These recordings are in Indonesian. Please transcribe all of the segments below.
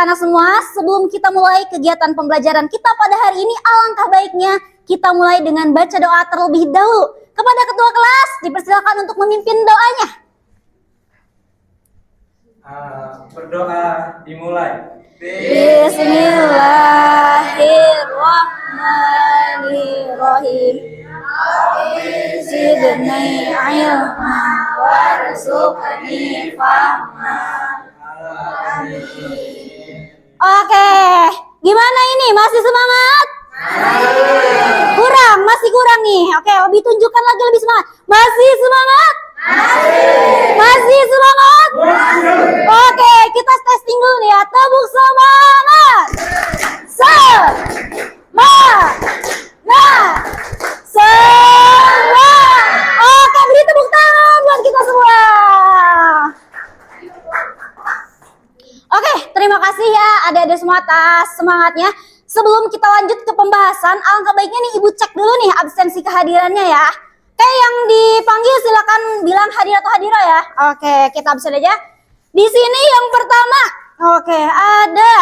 anak-anak semua, sebelum kita mulai kegiatan pembelajaran kita pada hari ini, alangkah baiknya kita mulai dengan baca doa terlebih dahulu. Kepada ketua kelas, dipersilakan untuk memimpin doanya. Berdoa dimulai. Bismillahirrahmanirrahim. Zidni ilma warzuqni fahma. Oke, gimana ini? Masih semangat? Kurang, masih kurang nih. Oke, lebih tunjukkan lagi lebih semangat. Masih semangat? Masih semangat? Oke, kita testing dulu nih ya. Tepuk semangat. Semangat. Oke, beri tepuk tangan buat kita semua. Oke, terima kasih ya adik-adik semua atas semangatnya. Sebelum kita lanjut ke pembahasan, alangkah baiknya nih Ibu cek dulu nih absensi kehadirannya ya. Oke, yang dipanggil silakan bilang hadir atau hadira ya. Oke, kita absen aja. Di sini yang pertama, oke, ada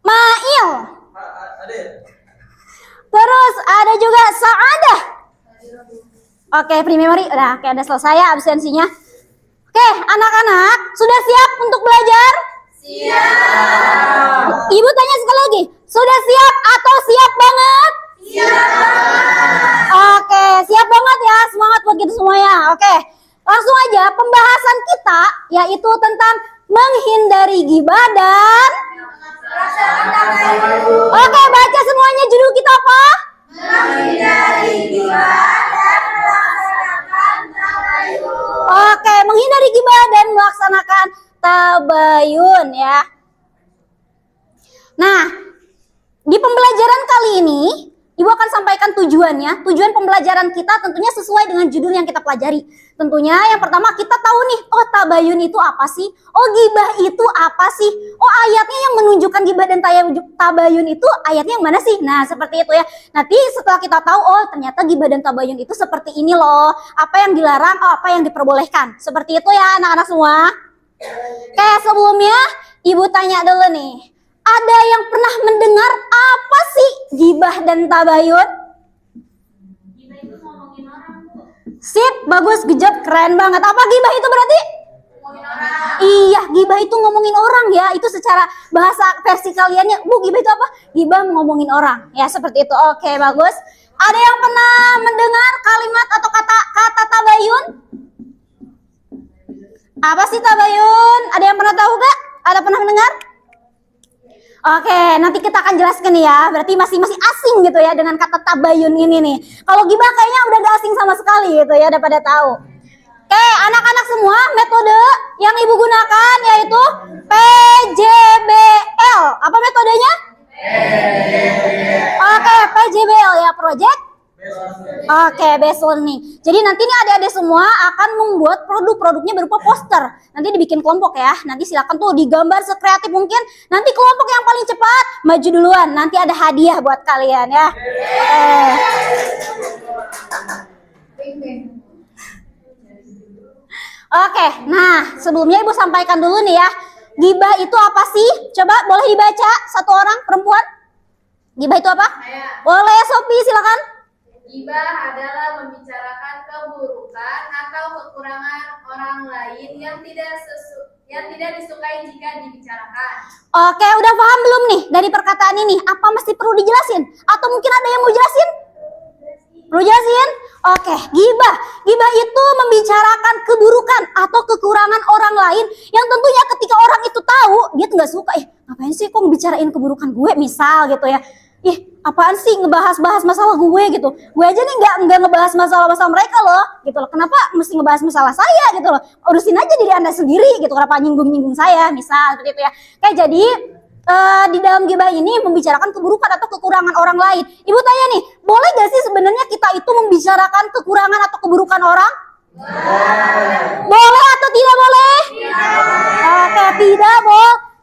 Mail. Terus ada juga Saadah. Oke, pre-memory udah, oke, udah selesai ya absensinya. Oke, anak-anak, sudah siap untuk belajar? Siap. Ibu tanya sekali lagi, sudah siap atau siap banget? Siap. Oke, siap banget ya, semangat buat kita semuanya. Oke, langsung aja pembahasan kita yaitu tentang menghindari ghibah dan Oke, baca semuanya, judul kita apa? Menghindari ghibah dan melaksanakan tabayun. Oke, menghindari ghibah dan melaksanakan tabayun ya. Nah, di pembelajaran kali ini Ibu akan sampaikan tujuannya. Tujuan pembelajaran kita tentunya sesuai dengan judul yang kita pelajari. Tentunya yang pertama kita tahu nih, oh tabayun itu apa sih? Oh ghibah itu apa sih? Oh ayatnya yang menunjukkan ghibah dan tabayun itu ayatnya yang mana sih? Nah seperti itu ya. Nanti setelah kita tahu, oh ternyata ghibah dan tabayun itu seperti ini loh. Apa yang dilarang, oh apa yang diperbolehkan. Seperti itu ya anak-anak semua. Kayak sebelumnya Ibu tanya dulu nih. Ada yang pernah mendengar apa sih ghibah dan tabayun? Ghibah itu ngomongin orang, Bu. Sip, bagus, gejot, keren banget. Apa ghibah itu berarti? Ngomongin orang. Iya, ghibah itu ngomongin orang ya. Itu secara bahasa versi kaliannya. Bu, ghibah itu apa? Ghibah ngomongin orang. Ya, seperti itu. Oke, bagus. Ada yang pernah mendengar kalimat atau kata tabayun? Apa sih tabayun? Ada yang pernah tahu gak? Ada pernah mendengar? Oke, nanti kita akan jelaskan ya. Berarti masih asing gitu ya dengan kata tabayun ini nih. Kalau ghibah kayaknya udah gak asing sama sekali gitu ya, udah pada tahu. Oke, anak-anak semua, metode yang Ibu gunakan yaitu PJBL. Apa metodenya? Oke, PJBL ya, project. Oke, based learning. Jadi nanti nih adik-adik semua akan membuat produk-produknya berupa poster. Nanti dibikin kelompok ya. Nanti silakan tuh digambar sekreatif mungkin. Nanti kelompok yang paling cepat maju duluan. Nanti ada hadiah buat kalian ya. Oke, nah sebelumnya Ibu sampaikan dulu nih ya. Ghibah itu apa sih? Coba boleh dibaca satu orang perempuan. Ghibah itu apa? Boleh Sophie silakan. Ghibah adalah membicarakan keburukan atau kekurangan orang lain yang tidak disukai jika dibicarakan. Oke, udah paham belum nih dari perkataan ini? Apa masih perlu dijelasin? Atau mungkin ada yang mau jelasin? Perlu jelasin? Oke, ghibah. Ghibah itu membicarakan keburukan atau kekurangan orang lain yang tentunya ketika orang itu tahu, dia tuh gak suka. Ngapain sih kok ngebicarain keburukan gue misal gitu ya. Apaan sih ngebahas-bahas masalah gue gitu. Gue aja nih nggak ngebahas masalah-masalah mereka loh gitu loh. Kenapa mesti ngebahas masalah saya gitu loh. Urusin aja diri Anda sendiri gitu. Kenapa nyinggung-nyinggung saya misal seperti itu ya. Kayak jadi di dalam ghibah ini membicarakan keburukan atau kekurangan orang lain. Ibu tanya nih, boleh gak sih sebenarnya kita itu membicarakan kekurangan atau keburukan orang? Boleh atau tidak boleh? Oke,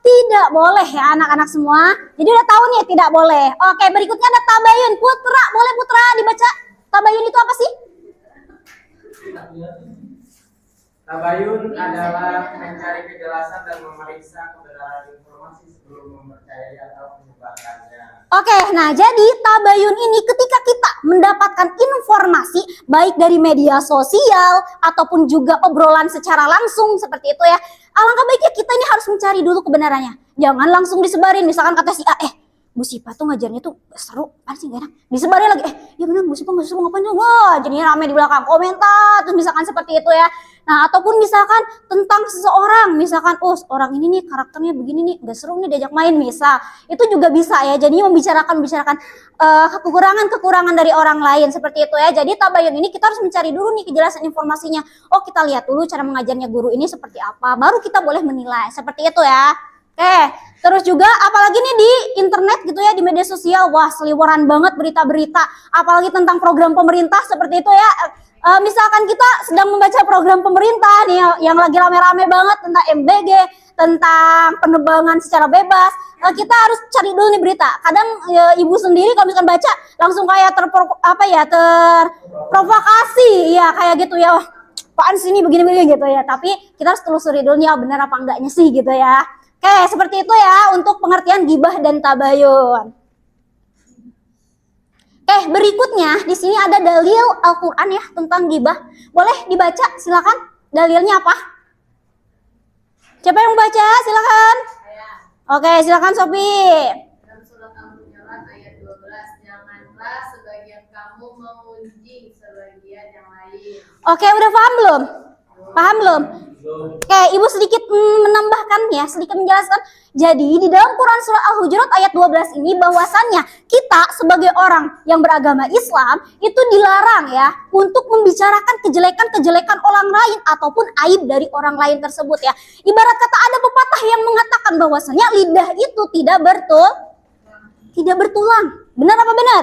tidak boleh ya anak-anak semua. Jadi udah tahu nih tidak boleh. Oke, berikutnya ada tabayun. Putra, boleh Putra dibaca. Tabayun itu apa sih? Tabayun adalah mencari kejelasan dan memeriksa kebenaran informasi sebelum mempercayai atau menyebarkannya. Oke, nah jadi tabayun ini ketika kita mendapatkan informasi baik dari media sosial ataupun juga obrolan secara langsung seperti itu ya. Alangkah baiknya kita ini harus mencari dulu kebenarannya. Jangan langsung disebarin, misalkan kata si A, Bu Sipa tuh ngajarnya tuh gak seru, pasti gak enak. Disebarin lagi, ya bener Bu Sipa gak seru ngapain tuh. Wah, jadinya rame di belakang komentar, terus misalkan seperti itu ya. Nah, ataupun misalkan tentang seseorang, misalkan, oh orang ini nih karakternya begini nih, gak seru nih diajak main, misal. Itu juga bisa ya, jadi membicarakan kekurangan-kekurangan dari orang lain, seperti itu ya. Jadi tabayun ini kita harus mencari dulu nih kejelasan informasinya. Oh, kita lihat dulu cara mengajarnya guru ini seperti apa, baru kita boleh menilai, seperti itu ya. Oke, terus juga apalagi nih di internet gitu ya, di media sosial, wah seliweran banget berita-berita, apalagi tentang program pemerintah seperti itu ya. Misalkan kita sedang membaca program pemerintah nih yang lagi rame-rame banget tentang MBG, tentang penerbangan secara bebas, kita harus cari dulu nih berita. Kadang ibu sendiri kalau misalkan baca langsung kayak terprovokasi, ya kayak gitu ya. Apaan sih ini begini-begini gitu ya. Tapi kita harus telusuri dulu nih, benar apa enggaknya sih gitu ya. Oke, seperti itu ya untuk pengertian gibah dan tabayun. Oke, berikutnya di sini ada dalil Al-Qur'an ya tentang gibah. Boleh dibaca, silakan. Dalilnya apa? Siapa yang baca? Silakan. Oke, silakan Sofi. Dalam surat Al-Hujurat ayat 12, janganlah sebagian kamu mengunjing sebagian yang lain. Oke, udah paham belum? Paham belum? Oke, Ibu sedikit menambahkan ya, sedikit menjelaskan. Jadi di dalam Quran surah Al-Hujurat ayat 12 ini bahwasannya kita sebagai orang yang beragama Islam itu dilarang ya untuk membicarakan kejelekan-kejelekan orang lain ataupun aib dari orang lain tersebut ya. Ibarat kata ada pepatah yang mengatakan bahwasannya lidah itu tidak bertulang. Benar apa benar?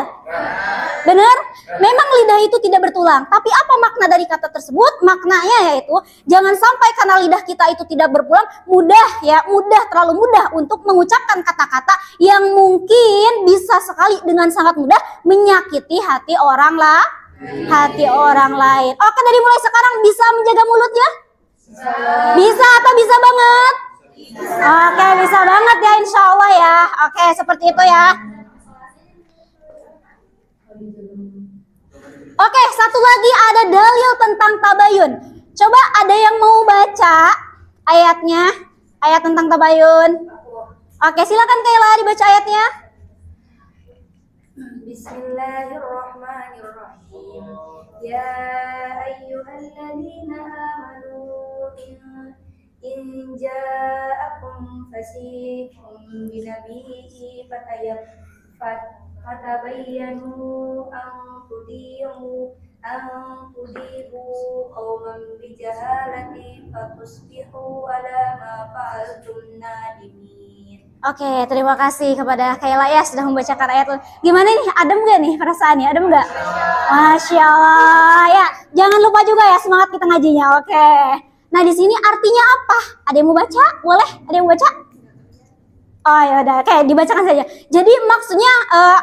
Benar? Memang lidah itu tidak bertulang. Tapi apa makna dari kata tersebut? Maknanya yaitu jangan sampai karena lidah kita itu tidak berpulang, terlalu mudah untuk mengucapkan kata-kata yang mungkin bisa sekali dengan sangat mudah menyakiti hati orang lain. Oke, dari mulai sekarang bisa menjaga mulut ya? Bisa atau bisa banget? Oke, bisa banget ya insya Allah ya. Oke, seperti itu ya. Oke, satu lagi ada dalil tentang tabayun. Coba ada yang mau baca ayatnya, ayat tentang tabayun. Oke, silakan Kayla dibaca ayatnya. Bismillahirrahmanirrahim. Ya ayyuhalladzina amanu in ja'akum fasiqun binabiyyin fatabayyanu an tudibu qauman bijahalatin fatusbihu ala ma fa'altum nadimin. Oke, terima kasih kepada Kayla ya sudah membacakan ayat. Gimana nih? Adem gak nih perasaannya? Adem gak? Masya Allah ya. Jangan lupa juga ya semangat kita ngajinya. Oke. Nah di sini artinya apa? Ada yang mau baca? Boleh? Ada yang mau baca? Oh ya udah, kayak dibacakan saja. Jadi maksudnya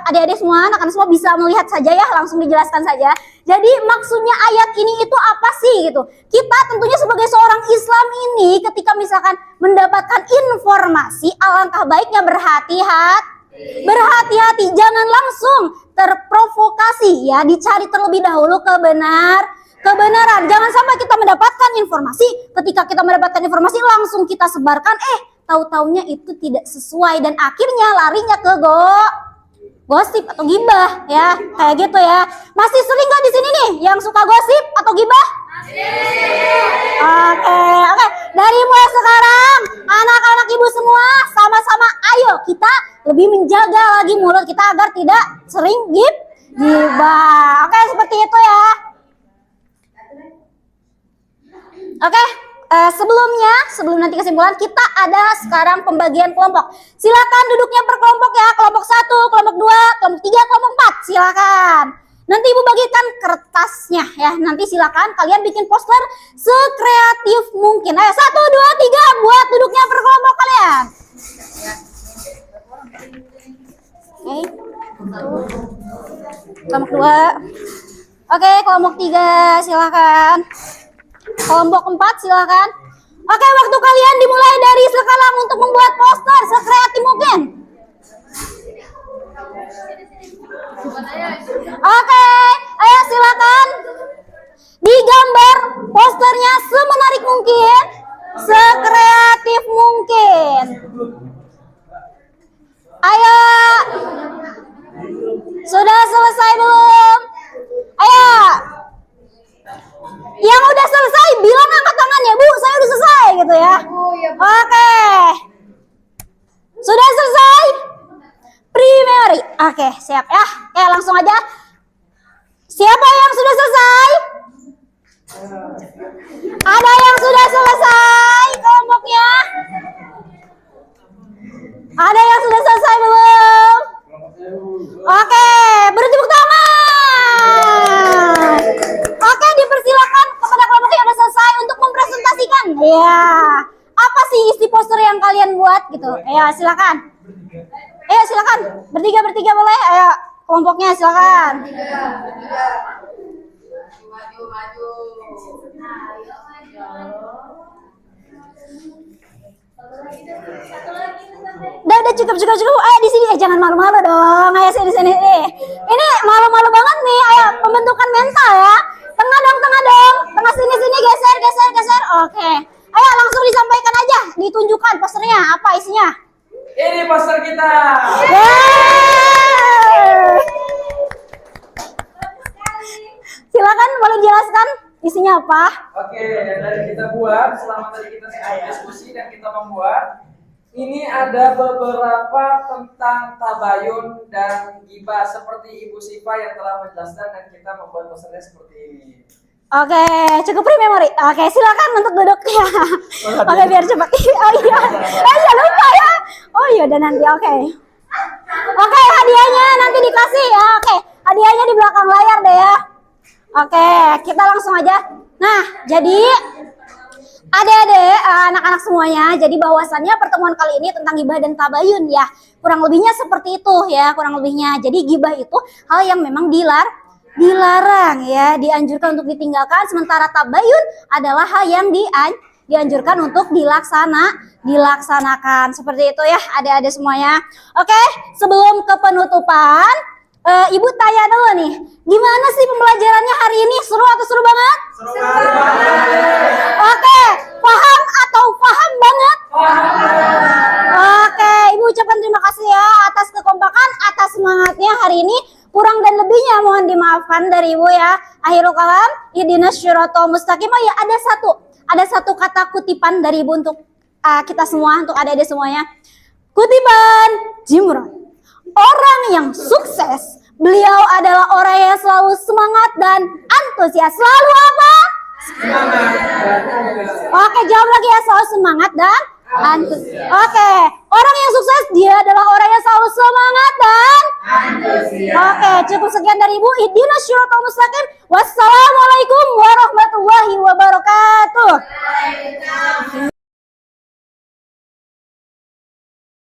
adik-adik semua, anak-anak semua bisa melihat saja ya, langsung dijelaskan saja. Jadi maksudnya ayat ini itu apa sih gitu? Kita tentunya sebagai seorang Islam ini ketika misalkan mendapatkan informasi, alangkah baiknya berhati-hati, jangan langsung terprovokasi ya, dicari terlebih dahulu kebenaran. Jangan sampai kita mendapatkan informasi, ketika kita mendapatkan informasi langsung kita sebarkan, tahu-taunya itu tidak sesuai dan akhirnya larinya ke gosip atau gibah ya, kayak gitu ya. Masih sering nggak di sini nih yang suka gosip atau gibah? Oke. Dari mulai sekarang anak-anak ibu semua sama-sama ayo kita lebih menjaga lagi mulut kita agar tidak sering gibah. Oke, seperti itu ya. Oke. Sebelum nanti kesimpulan, kita ada sekarang pembagian kelompok. Silakan duduknya per kelompok ya, kelompok 1, kelompok 2, kelompok 3, kelompok 4. Silakan. Nanti Ibu bagikan kertasnya ya. Nanti silakan kalian bikin poster sekreatif mungkin. Ayo 1, 2, 3 buat duduknya per kelompok kalian. Oke. Kelompok 2. Oke, kelompok 3 silakan. Kelompok 4 silakan. Oke, waktu kalian dimulai dari sekarang untuk membuat poster sekreatif mungkin. Oke, ayo silakan. Digambar posternya semenarik mungkin, sekreatif mungkin. Ayo. Sudah selesai belum? Ayo. Yang udah selesai bilang angkat tangannya, Bu, saya udah selesai gitu ya. Oke. Sudah selesai? Primary. Oke, siap ya. Langsung aja. Siapa yang sudah selesai? Ada yang sudah selesai kelompoknya? Ada yang sudah selesai belum? Oke, beri tepuk tangan. Oke, dipersilakan kepada kelompok yang sudah selesai untuk mempresentasikan. Ya, apa sih isi poster yang kalian buat gitu? Ya, silakan. Silakan. Bertiga boleh? Ayo, kelompoknya silakan. Maju. Udah cukup. Ayo di sini, jangan malu-malu dong. Ayo sini. Ini malu-malu banget nih. Ayo pembentukan mental ya. Tengah dong. Tengah sini geser. Oke. Ayo langsung disampaikan aja, ditunjukkan posternya apa isinya. Ini poster kita. Yeay. Silakan boleh jelaskan isinya apa? Oke, dari kita buat selama tadi kita sedang diskusi dan kita membuat. Ini ada beberapa tentang tabayun dan ghibah seperti Ibu Siva yang telah menjelaskan dan kita membuat posternya seperti ini. Oke, cukup pre-memory. Oke, silakan untuk duduk ya. Oke, biar cepat. Oh iya, lupa ya. Oh iya, udah nanti. Oke, hadiahnya nanti dikasih ya. Oke, hadiahnya di belakang layar deh ya. Oke, kita langsung aja. Nah, jadi adik-adik, anak-anak semuanya, jadi bahwasannya pertemuan kali ini tentang ghibah dan tabayun ya. Kurang lebihnya seperti itu ya, kurang lebihnya. Jadi ghibah itu hal yang memang dilarang ya, dianjurkan untuk ditinggalkan, sementara tabayun adalah hal yang dianjurkan untuk dilaksanakan. Seperti itu ya, adik-adik semuanya. Oke, sebelum ke penutupan, Ibu tanya dulu nih, gimana sih pembelajarannya hari ini? Seru atau seru banget? Seru banget. Oke, paham atau paham banget? Oke, Ibu ucapkan terima kasih ya atas kekompakan, atas semangatnya hari ini. Kurang dan lebihnya mohon dimaafkan dari Ibu ya. Akhirul kalam, ihdinas syiratal mustaqim. Oh ya, ada satu kata kutipan dari Ibu untuk kita semua, untuk adik-adik semuanya. Kutipan Jimron. Orang yang sukses, beliau adalah orang yang selalu semangat dan antusias. Selalu apa? Semangat. Oke, jawab lagi ya, selalu semangat dan antusias. Oke, orang yang sukses dia adalah orang yang selalu semangat dan antusias. Oke, cukup sekian dari Ibu. Ihdinas syiratal mustaqim. Wassalam.